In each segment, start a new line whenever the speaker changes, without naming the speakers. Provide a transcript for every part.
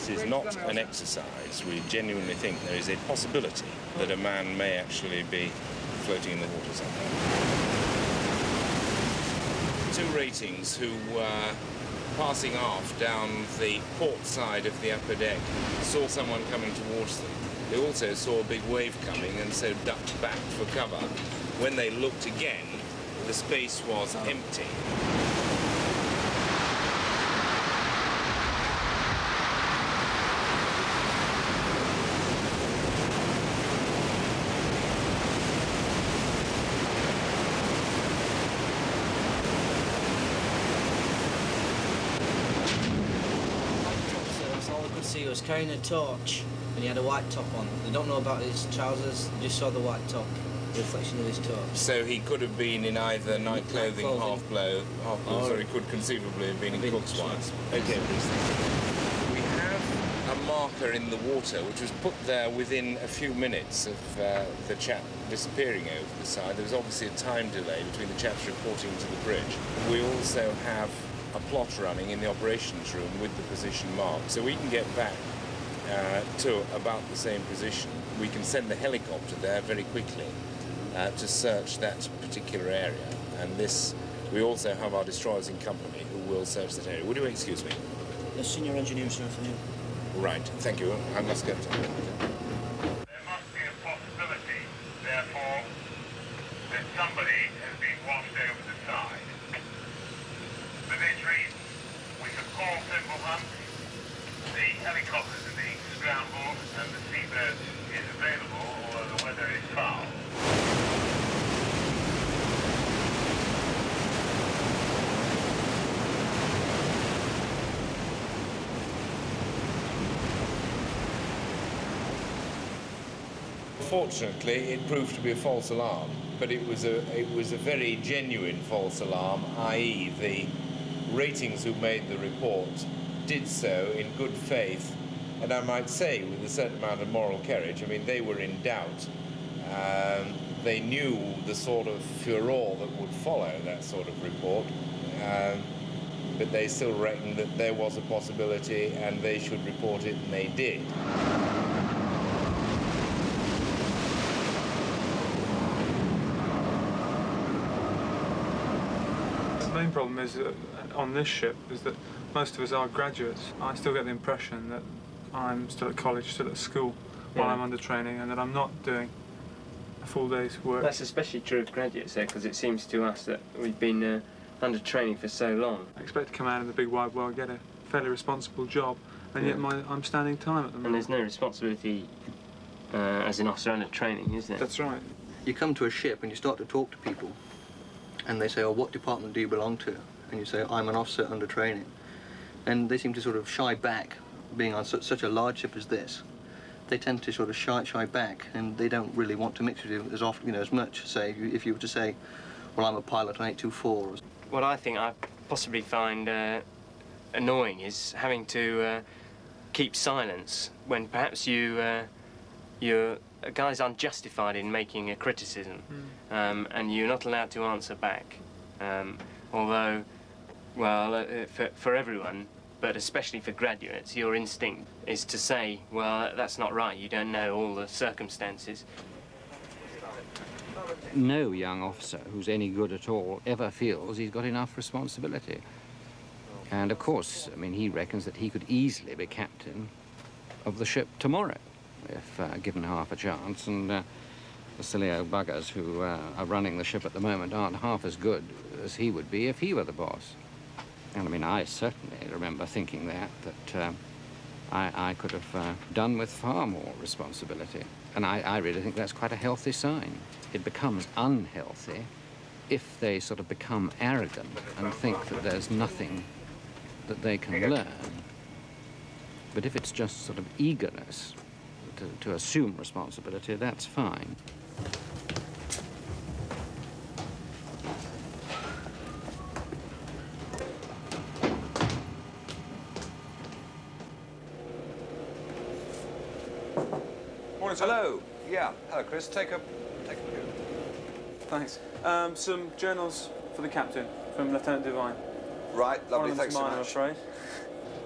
this is not an exercise. We genuinely think there is a possibility that a man may actually be floating in the water somewhere. 2 ratings who were passing aft down the port side of the upper deck saw someone coming towards them. They also saw a big wave coming and so ducked back for cover. When they looked again, the space was empty.
He was carrying a torch and he had a white top on. They don't know about his trousers, they just saw the white top, the reflection of his torch.
So he could have been in either night clothing, half blow, or he could conceivably have been in cook's whites. Okay, please. We have a marker in the water which was put there within a few minutes of the chap disappearing over the side. There was obviously a time delay between the chaps reporting to the bridge. We also have a plot running in the operations room with the position marked. So we can get back to about the same position. We can send the helicopter there very quickly to search that particular area. And this, we also have our destroyers in company who will search that area. Would you excuse me?
The senior engineer, sir, for you.
Right, thank you. I must get to
There must be a possibility, therefore, that somebody has been washed over the side. For this reason, we have called Thimblehunt, the helicopters are being scrambled and the Seabird is available, although the weather is foul.
Fortunately, it proved to be a false alarm, but it was a very genuine false alarm, i.e. the ratings who made the report did so in good faith, and I might say with a certain amount of moral courage. I mean, they were in doubt. They knew the sort of furore that would follow that sort of report, but they still reckoned that there was a possibility and they should report it, and they did.
The main problem is that on this ship is that most of us are graduates. I still get the impression that I'm still at college, still at school, while I'm under training, and that I'm not doing a full day's work.
That's especially true of graduates there, because it seems to us that we've been under training for so long.
I expect to come out in the big wide world, get a fairly responsible job, and yet I'm standing time at the moment.
And there's no responsibility as an officer under training, is there?
That's right.
You come to a ship and you start to talk to people, and they say, oh, what department do you belong to? And you say, I'm an officer under training. And they seem to sort of shy back, being on such a large ship as this. They tend to sort of shy back, and they don't really want to mix with you as often, you know, as much. Say, if you were to say, well, I'm a pilot on 824.
What I think I possibly find annoying is having to keep silence when perhaps a guy's unjustified in making a criticism, and you're not allowed to answer back. Although, well, for everyone, but especially for graduates, your instinct is to say, well, that's not right, you don't know all the circumstances.
No young officer who's any good at all ever feels he's got enough responsibility. And of course, I mean, he reckons that he could easily be captain of the ship tomorrow, if given half a chance, and the silly old buggers who are running the ship at the moment aren't half as good as he would be if he were the boss. And I mean, I certainly remember thinking that I could have done with far more responsibility. And I really think that's quite a healthy sign. It becomes unhealthy if they sort of become arrogant and think that there's nothing that they can learn. But if it's just sort of eagerness to assume responsibility, that's fine.
Morning, sir. Hello. Yeah. Hello, Chris. Take a view.
Thanks. Some journals for the captain from Lieutenant Devine.
Right. Lovely. Thanks so much.
I'm afraid.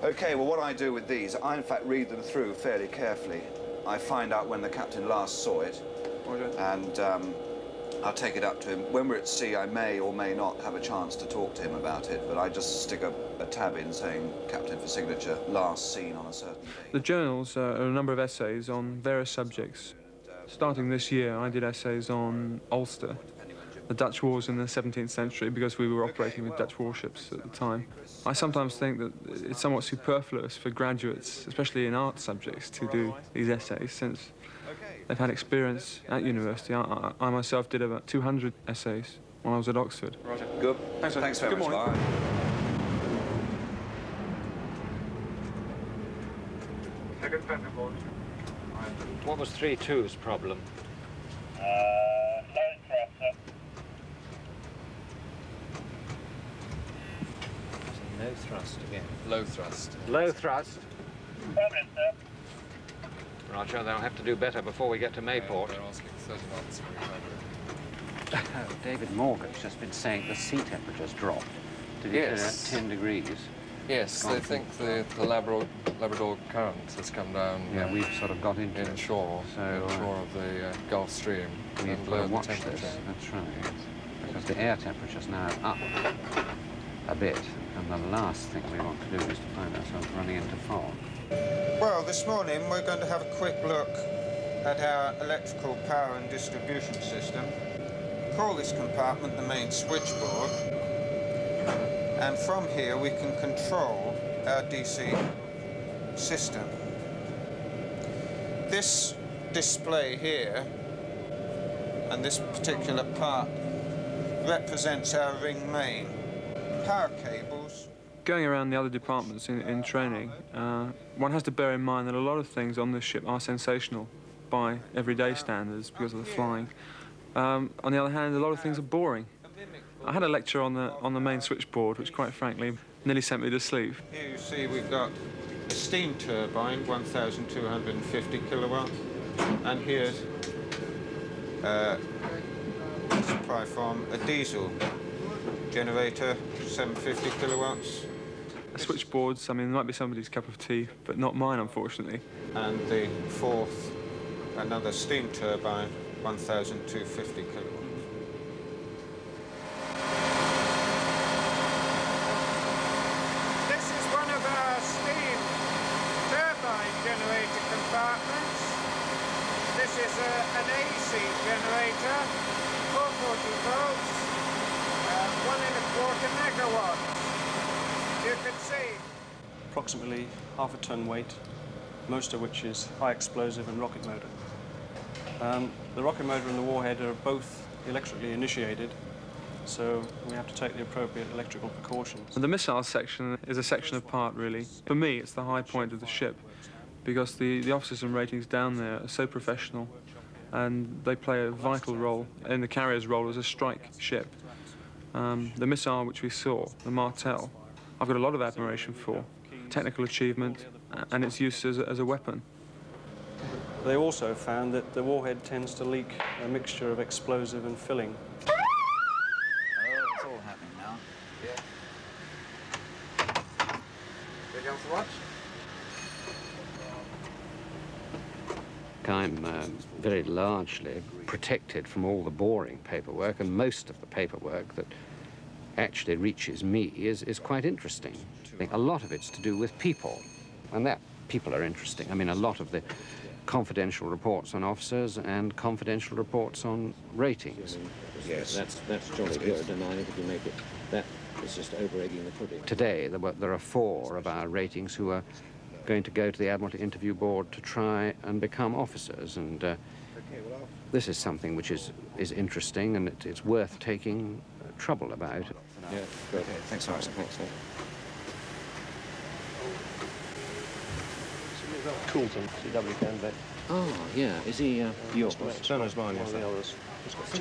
Okay, well, what I do with these, I in fact read them through fairly carefully. I find out when the captain last saw it, and I'll take it up to him. When we're at sea, I may or may not have a chance to talk to him about it, but I just stick a tab in saying, Captain for signature, last seen on a certain day.
The journals are a number of essays on various subjects. Starting this year, I did essays on Ulster, the Dutch wars in the 17th century, because we were operating with Dutch warships at the time. I sometimes think that it's somewhat superfluous for graduates, especially in art subjects, to do these essays, since they've had experience at university. I myself did about 200 essays when I was at Oxford.
Good.
Thanks very
much.
Morning.
Bye.
What was 3-2's problem?
Low thruster.
No thrust again.
Low thrust.
Low thrust.
Permanent, sir.
Roger, they'll have to do better before we get to Mayport.
They're asking 30 knots.
David Morgan's just been saying the sea temperature's dropped. Did he
Yes.
say 10 degrees?
Yes, they think the Labrador current has come down.
Yeah, we've sort of got into
inshore,
So,
inshore of the Gulf Stream.
We've
and
got to
lowered the
watch this.
temperature.
That's right. Because the air temperature's now up a bit, and the last thing we want to do is to find ourselves running into fog.
Well, this morning we're going to have a quick look at our electrical power and distribution system. Call this compartment the main switchboard, and from here we can control our DC system. This display here and this particular part represents our ring main. Power cables.
Going around the other departments in training, one has to bear in mind that a lot of things on this ship are sensational by everyday standards because of the flying. On the other hand, a lot of things are boring. I had a lecture on the main switchboard, which quite frankly nearly sent me to sleep.
Here you see we've got a steam turbine, 1,250 kilowatt, and here's supply from a diesel generator, 750 kilowatts.
Switchboards, I mean, there might be somebody's cup of tea, but not mine, unfortunately.
And the fourth, another steam turbine, 1,250 kilowatts. This is one of our steam turbine generator compartments. This is an AC generator, 440 volts, 1¼ megawatts. You can see.
Approximately half a ton weight, most of which is high explosive and rocket motor. The rocket motor and the warhead are both electrically initiated, so we have to take the appropriate electrical precautions.
And the missile section is a section apart, really. For me, it's the high point of the ship, because the officers and ratings down there are so professional, and they play a vital role in the carrier's role as a strike ship. The missile which we saw, the Martel, I've got a lot of admiration for. Technical achievement and its use as a weapon.
They also found that the warhead tends to leak a mixture of explosive and filling.
Oh, it's all happening now. Yeah. Ready on for watch?
I'm very largely protected from all the boring paperwork, and most of the paperwork that actually reaches me is quite interesting. I think a lot of it's to do with people, and that people are interesting. I mean, a lot of the confidential reports on officers and confidential reports on ratings.
Yes.
That's jolly good, and I think if you make it, that is just over-egging the pudding. Today, there are 4 of our ratings who are going to go to the Admiralty Interview Board to try and become officers, and this is something which is interesting, and it's worth taking trouble about.
Yeah, good. Okay, thanks so much. Thanks.
Coulton, CW candidate.
Oh, yeah. Is he yours?
No, it's mine, yes. One of the others.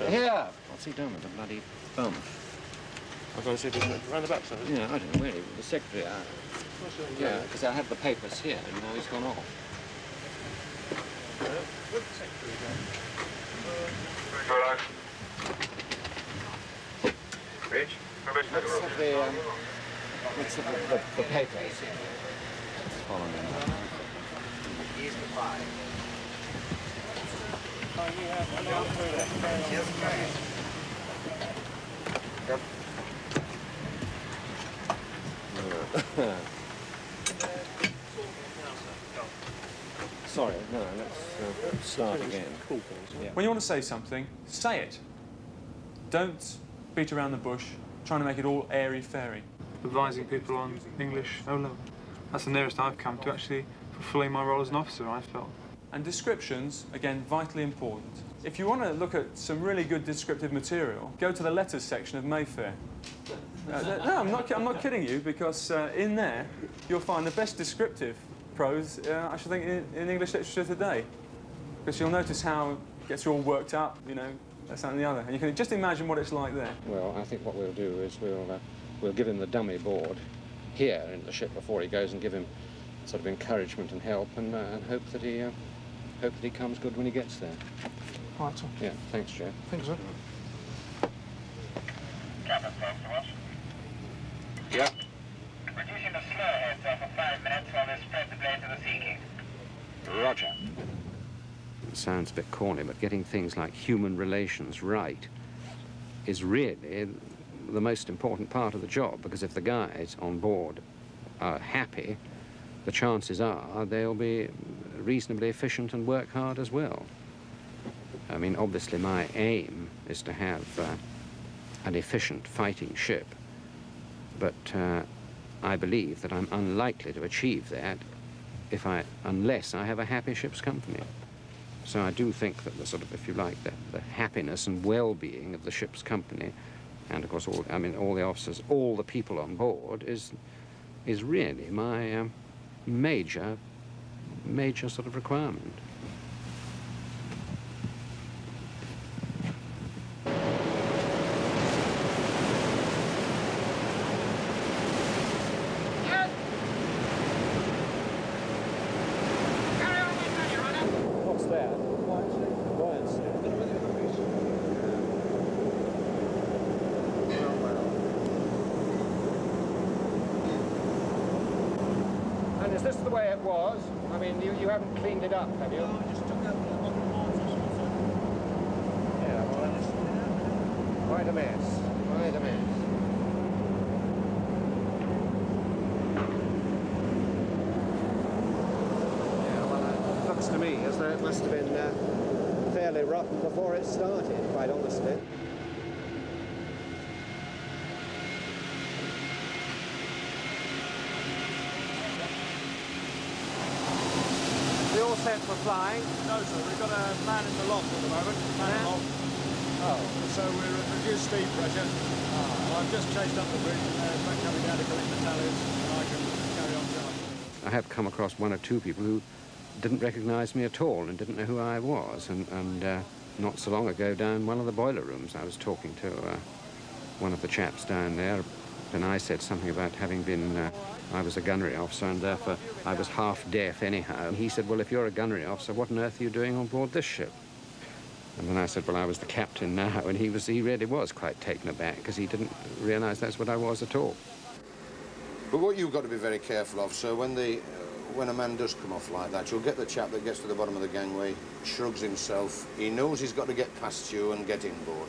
Yeah. What's he done with the bloody bum?
I'm going to see if he's round the back, sir.
Yeah, I don't know where he... The secretary... yeah, because I had the papers here, and now he's gone off.
Bridge.
Let's have the papers. follow me.
Here's the 5.
Sorry, no, let's start again. Cool. Yeah.
When you want to say something, say it. Don't beat around the bush, trying to make it all airy-fairy. Advising people on English O-level. That's the nearest I've come to actually fulfilling my role as an officer, I felt. And descriptions, again, vitally important. If you want to look at some really good descriptive material, go to the letters section of Mayfair. No, I'm not kidding you, because in there you'll find the best descriptive prose, I should think, in English literature today. Because you'll notice how it gets you all worked up, you know, that's something and the other. And you can just imagine what it's like there.
Well, I think what we'll do is we'll give him the dummy board here in the ship before he goes, and give him sort of encouragement and help, and hope that he comes good when he gets there.
All right, sir.
Yeah, thanks, Joe.
Thanks, sir.
Captain, talk to us.
Yeah.
Reducing the slow heads off for 5 minutes while they spread the blade to the Sea King.
Roger. It sounds a bit corny, but getting things like human relations right is really the most important part of the job, because if the guys on board are happy, the chances are they'll be reasonably efficient and work hard as well. I mean, obviously my aim is to have an efficient fighting ship, but I believe that I'm unlikely to achieve that unless I have a happy ship's company. So I do think that the sort of, if you like, the happiness and well-being of the ship's company, and of course all the officers, all the people on board, is really my major sort of requirement.
Is this the way it was? I mean, you haven't cleaned it up, have you?
No, I just took out the bottom parts.
Yeah, well, quite a mess. Quite a mess. Yeah, well, it looks to me as though it must have been fairly rotten before it started, quite honestly. Set for flying?
No, sir. We've got a man in the loft at the moment. Man in the loft.
Oh.
So we're at reduced speed pressure. I've just chased up the bridge and they're back coming down to collect the tallies, and I can carry on charging.
I have come across one or two people who didn't recognise me at all and didn't know who I was, and not so long ago down one of the boiler rooms I was talking to one of the chaps down there, and I said something about having been I was a gunnery officer and therefore I was half deaf anyhow. And he said, well, if you're a gunnery officer, what on earth are you doing on board this ship? And then I said, well, I was the captain now, and he really was quite taken aback, because he didn't realise that's what I was at all.
But what you've got to be very careful of, so when a man does come off like that, you'll get the chap that gets to the bottom of the gangway, shrugs himself, he knows he's got to get past you and get inboard,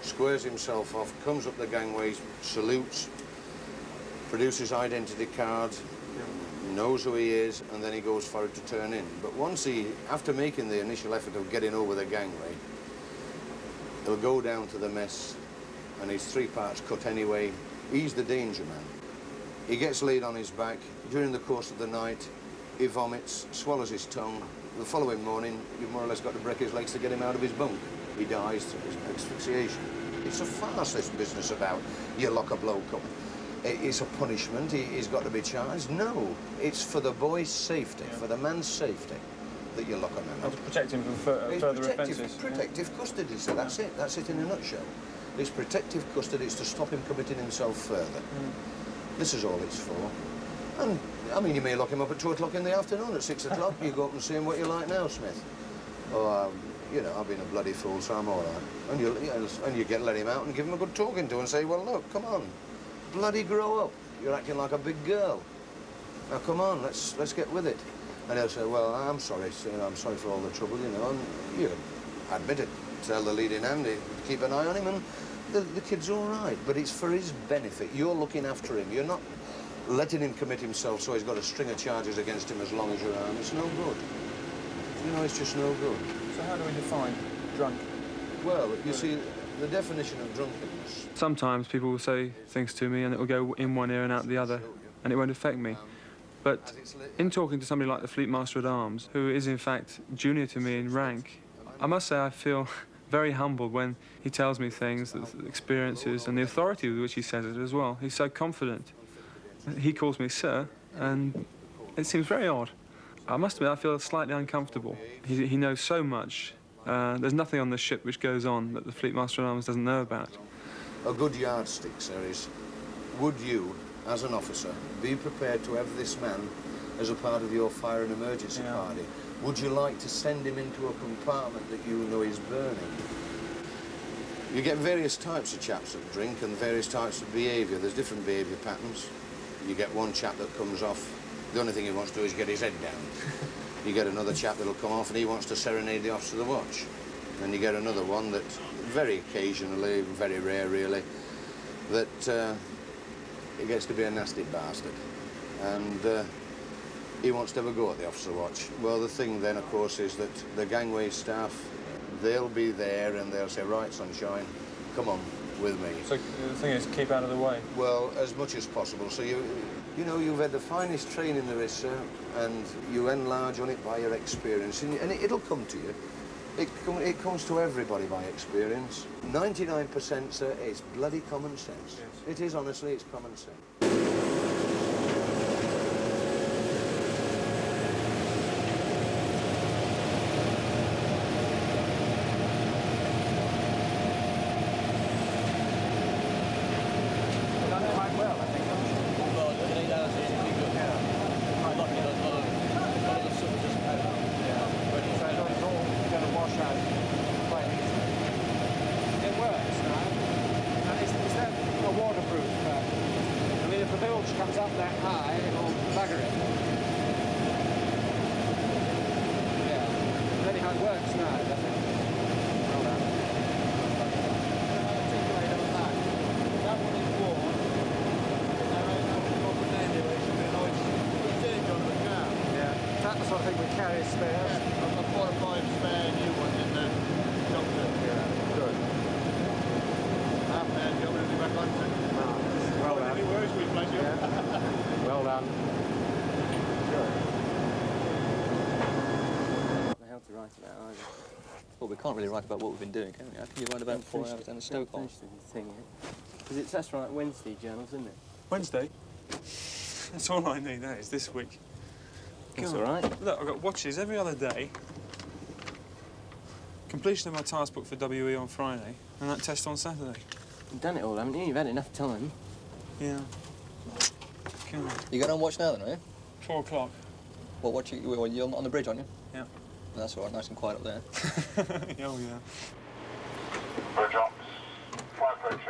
squares himself off, comes up the gangway, salutes, produces identity card, knows who he is, and then he goes for it to turn in. But once after making the initial effort of getting over the gangway, he'll go down to the mess, and his 3 parts cut anyway. He's the danger man. He gets laid on his back. During the course of the night, he vomits, swallows his tongue. The following morning, you've more or less got to break his legs to get him out of his bunk. He dies through his asphyxiation. It's a farce, this business about you lock a bloke up. It's a punishment, he's got to be charged. No, it's for the boy's safety, for the man's safety, that you lock a man up.
To protect him from further offences.
Protective custody, so that's it in a nutshell. It's protective custody, it's to stop him committing himself further. This is all it's for. And, I mean, you may lock him up at 2 o'clock in the afternoon, at 6 o'clock, you go up and see him what you like now, Smith. Or, you know, I've been a bloody fool, so I'm all right. And you let him out and give him a good talking to and say, well, look, come on. Bloody grow up. You're acting like a big girl. Now, come on, let's get with it. And they'll say, well, I'm sorry, I'm sorry for all the trouble, you know, and you admit it. Tell the leading hand, keep an eye on him, and the kid's all right. But it's for his benefit. You're looking after him. You're not letting him commit himself so he's got a string of charges against him as long as you're around. It's no good. You know, it's just no good.
So how do we define drunk?
Well, you see, the definition of drunkenness...
Sometimes people will say things to me and it will go in one ear and out the other, and it won't affect me. But in talking to somebody like the Fleet Master at Arms, who is in fact junior to me in rank, I must say I feel very humbled when he tells me things, the experiences, and the authority with which he says it as well. He's so confident. He calls me sir, and it seems very odd. I must admit I feel slightly uncomfortable. He knows so much. There's nothing on the ship which goes on that the Fleet Master at Arms doesn't know about.
A good yardstick, sir, is, would you, as an officer, be prepared to have this man as a part of your fire and emergency party? Would you like to send him into a compartment that you know is burning? You get various types of chaps that drink and various types of behaviour. There's different behaviour patterns. You get one chap that comes off, the only thing he wants to do is get his head down. You get another chap that'll come off and he wants to serenade the officer of the watch. And you get another one that, very occasionally, very rare really, that he gets to be a nasty bastard. And he wants to have a go at the officer watch. Well, the thing then, of course, is that the gangway staff, they'll be there and they'll say, right, sunshine, come on with me.
So the thing is, keep out of the way?
Well, as much as possible. So you know, you've had the finest training there is, sir, and you enlarge on it by your experience, and it'll come to you. It comes to everybody by experience. 99%, sir, is bloody common sense. Yes. It is, honestly, it's common sense.
Well, we can't really write about what we've been doing, can we? How can you write about 4 hours down the Stoke-Hole?
Because that's right, Wednesday journals, isn't it?
Wednesday? That's all I need, that is, this week.
That's all right.
Look, I've got watches every other day, completion of my task book for WE on Friday, and that test on Saturday.
You've done it all, haven't you? You've had enough time.
Yeah.
You going on watch now, then, are you?
4 o'clock.
What watch you're on the bridge, aren't you?
Yeah.
That's all right, nice and quiet up there.
Oh, yeah.
Bridge ops, flight change,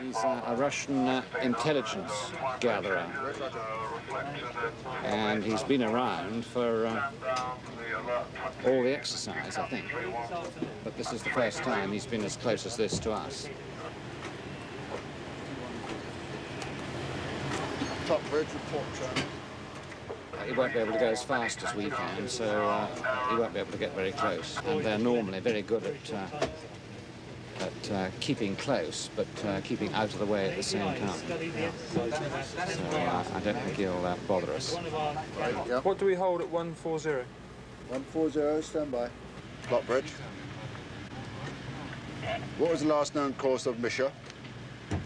He's a Russian intelligence gatherer, and he's been around for all the exercise, I think. But this is the first time he's been as close as this to us.
Top bridge report, sir.
He won't be able to go as fast as we can, so he won't be able to get very close. And they're normally very good at keeping close, but keeping out of the way at the same time. So I don't think he'll bother us.
What do we hold at 140?
140, stand by. Clock bridge. What was the last known course of Misha?
We've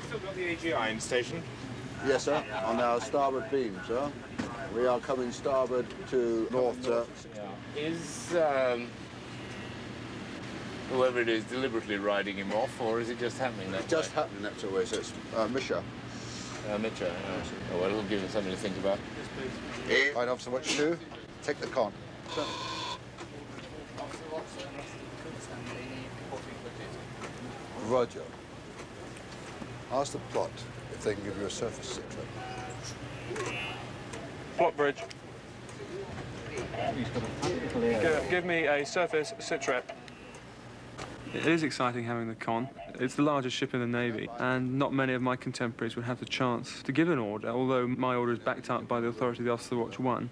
still got the AGI in station.
Yes, sir. On our starboard beam, sir. We are coming starboard to north, sir.
Is whoever it is deliberately riding him off, or is it just happening that way?
Just happening that way, so it's Misha.
Misha, oh, well, it'll give us something to think about.
Yes, right, Officer, what you do? Take the con. Sir. Roger. Ask the plot if if they can give you a surface sit rep.
Plot bridge. Give me a surface sit rep. It is exciting having the Con. It's the largest ship in the Navy, and not many of my contemporaries would have the chance to give an order, although my order is backed up by the authority of the Officer Watch 1,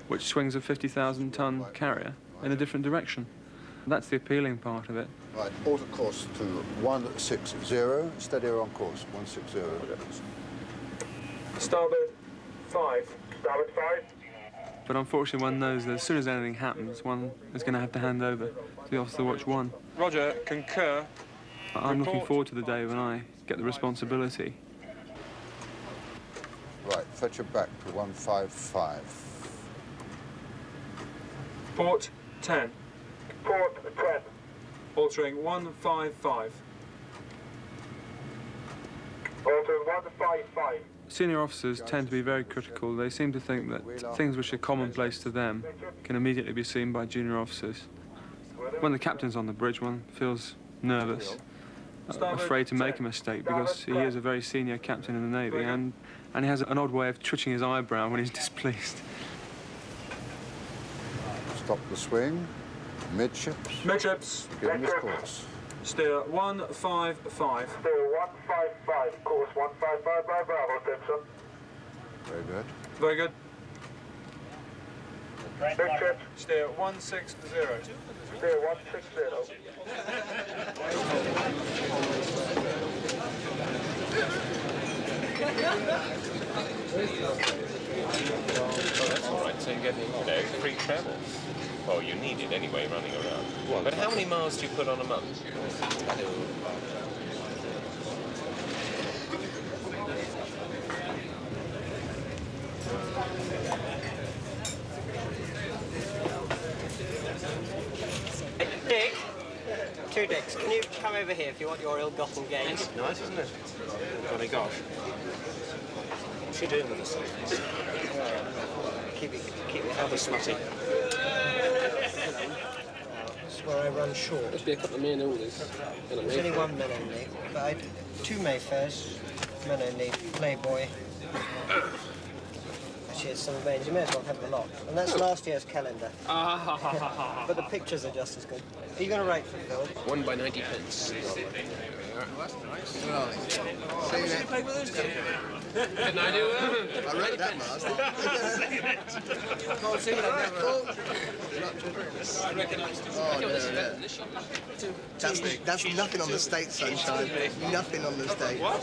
which swings a 50,000-ton carrier in a different direction. That's the appealing part of it.
Right, alter course to 160, steady on course, 160.
Starboard 5.
Starboard 5.
But unfortunately, one knows that as soon as anything happens, one is going to have to hand over to the Officer Watch 1. Roger, concur. I'm looking forward to the day when I get the responsibility.
Right, fetch it back to 155.
Port 10.
Port 10.
Altering 155.
Altering 155.
Senior officers tend to be very critical. They seem to think that things which are commonplace to them can immediately be seen by junior officers. When the captain's on the bridge, one feels nervous, afraid to make a mistake because he is a very senior captain in the Navy and he has an odd way of twitching his eyebrow when he's displeased.
Stop the swing. Midships.
Midships.
Give him his course.
Steer 155.
Steer 155. Course 155 by Bravo, Simpson.
Very good.
Very good.
Midship.
Steer 160.
Steer 160.
Oh, that's all right. So you get, free travel. Well, you need it anyway, running around. Well, but how many miles do you put on a month?
Dick, two Dicks, can you come over here if you want your ill-gotten gains?
Nice, isn't it? Golly gosh. What's she doing with the surface?
Keep it rather smutty. That's where I run short.
Must be a couple of men all this.
There's only one men only, but I two Mayfairs, men only, Playboy. Actually, it's some remains. You may as well have the lot. And that's last year's calendar. But the pictures are just as good. Are you going to write for Phil?
1 by 90 pence.
Well,
how much did you pay with those? Didn't I do it?
I read that last. I can't see that.
I recognise it.
Oh, no. That's nothing on the state, sunshine. Nothing on the state.
What?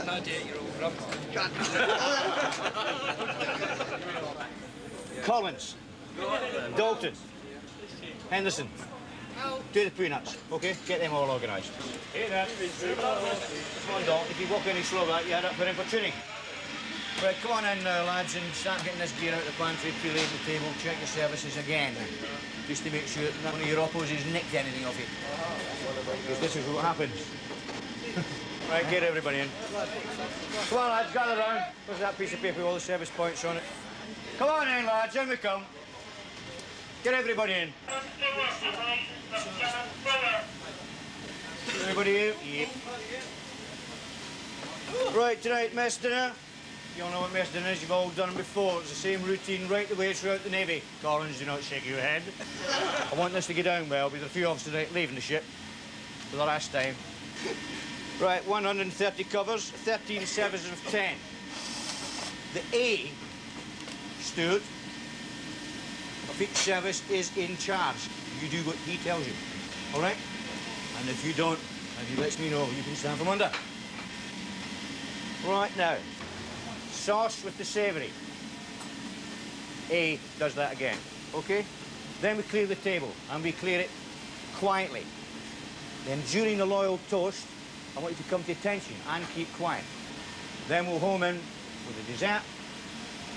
No, dear, you're all
Collins, Dalton, Henderson, do the peanuts, okay? Get them all organised. Come on, Dalton, if you walk any slower, you head up for infantry. Right, come on in, lads, and start getting this gear out of the pantry, peel out the table, check your services again, just to make sure that none of your oppos has nicked anything off you. Because this is what happens. Right, get everybody in. Come on, lads, gather round. There's that piece of paper with all the service points on it. Come on in, lads, in we come. Get everybody in. Everybody out? Yep. Right, tonight, mess dinner. You all know what mess dinner is, you've all done it before. It's the same routine right the way throughout the Navy. Collins, do not shake your head. I want this to go down well, with a few officers tonight leaving the ship for the last time. Right, 130 covers, 13 sevens of 10. The A steward of each service is in charge. You do what he tells you, all right? And if you don't, and he lets me know, you can stand from under. Right now, sauce with the savoury. A does that again, okay? Then we clear the table, and we clear it quietly. Then during the loyal toast, I want you to come to attention and keep quiet. Then we'll home in with the dessert,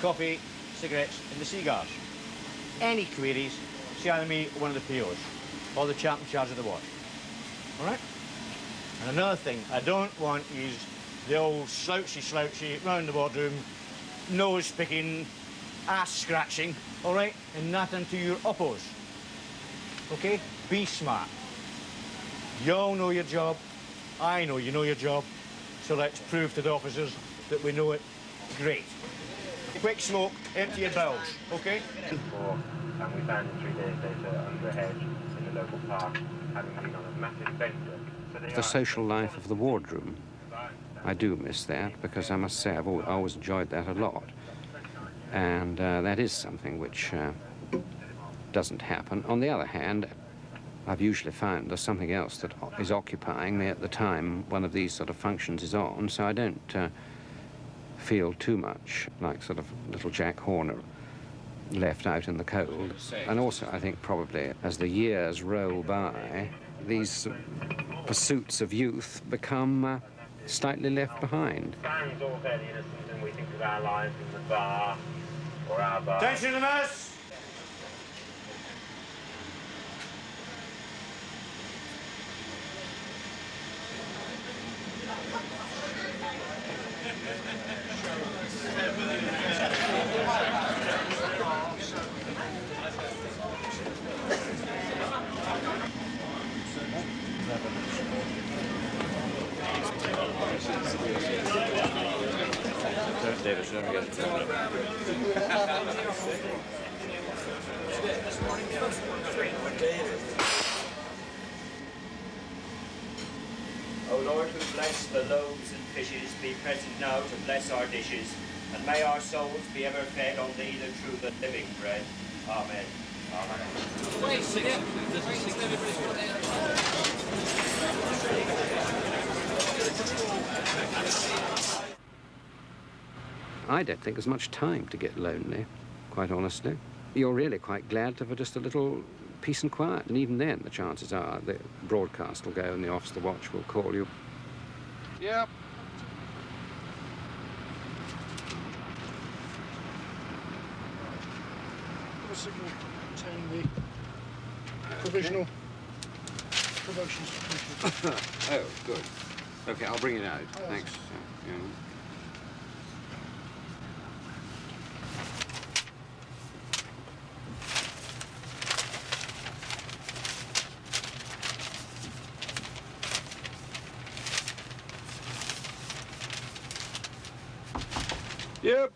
coffee, cigarettes, and the cigars. Any queries, see either me or one of the POs, or the chap in charge of the watch. All right? And another thing I don't want is the old slouchy round the boardroom, nose picking, ass scratching, all right? And nothing to your oppos. Okay? Be smart. You all know your job. I know you know your job. So let's prove to the officers that we know it. Great. Quick smoke, empty your bowels, OK?
And we found him 3 days later under a hedge in the local park, having been on a massive bender. So
The social life of the wardroom. I do miss that, because I must say I've always enjoyed that a lot. And that is something which doesn't happen. On the other hand, I've usually found there's something else that is occupying me at the time one of these sort of functions is on, so I don't feel too much like sort of little Jack Horner left out in the cold. And also, I think probably as the years roll by, these pursuits of youth become slightly left behind.
Sounds all fairly innocent, and we think of our lives in the bar or our bar.
Attention to mess!
David, don't get it.
O Lord, who bless the loaves and fishes, be present now to bless our dishes, and may our souls be ever fed on thee, the true, the living bread. Amen. Amen.
I don't think there's much time to get lonely, quite honestly. You're really quite glad for just a little peace and quiet, and even then the chances are the broadcast will go and the officer, the watch, will call you.
Yep.
Have a signal telling the provisional promotions completed.
Oh, good. Okay, I'll bring it out. Thanks. Yeah.
Yep.